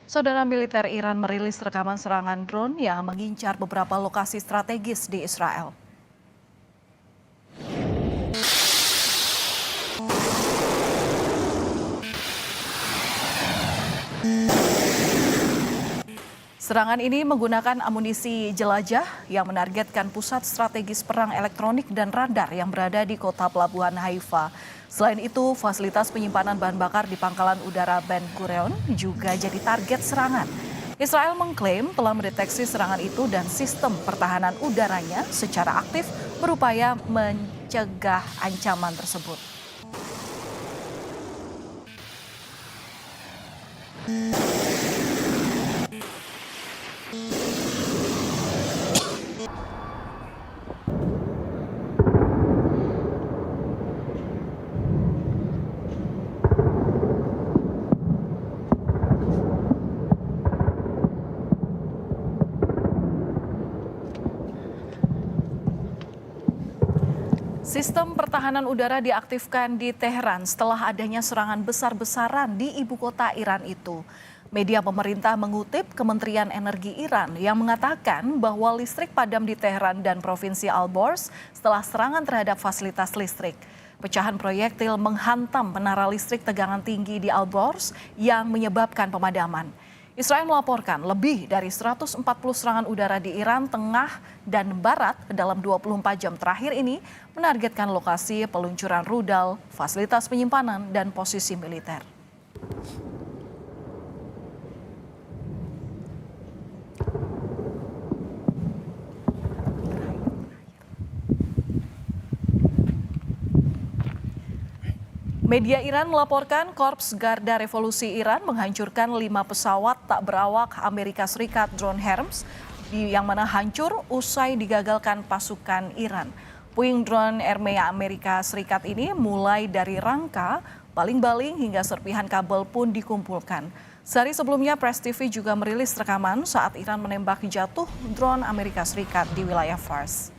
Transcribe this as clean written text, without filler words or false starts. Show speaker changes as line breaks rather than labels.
Saudara militer Iran merilis rekaman serangan drone yang mengincar beberapa lokasi strategis di Israel. Serangan ini menggunakan amunisi jelajah yang menargetkan pusat strategis perang elektronik dan radar yang berada di kota pelabuhan Haifa. Selain itu, fasilitas penyimpanan bahan bakar di pangkalan udara Ben Gurion juga jadi target serangan. Israel mengklaim telah mendeteksi serangan itu dan sistem pertahanan udaranya secara aktif berupaya mencegah ancaman tersebut. Sistem pertahanan udara diaktifkan di Teheran setelah adanya serangan besar-besaran di ibu kota Iran itu. Media pemerintah mengutip Kementerian Energi Iran yang mengatakan bahwa listrik padam di Teheran dan Provinsi Al-Borz setelah serangan terhadap fasilitas listrik. Pecahan proyektil menghantam menara listrik tegangan tinggi di Al-Borz yang menyebabkan pemadaman. Israel melaporkan lebih dari 140 serangan udara di Iran Tengah dan Barat dalam 24 jam terakhir ini menargetkan lokasi peluncuran rudal, fasilitas penyimpanan, dan posisi militer. Media Iran melaporkan Korps Garda Revolusi Iran menghancurkan 5 pesawat tak berawak Amerika Serikat drone Hermes yang mana hancur usai digagalkan pasukan Iran. Puing drone Hermes Amerika Serikat ini mulai dari rangka, baling-baling hingga serpihan kabel pun dikumpulkan. Sehari sebelumnya Press TV juga merilis rekaman saat Iran menembak jatuh drone Amerika Serikat di wilayah Fars.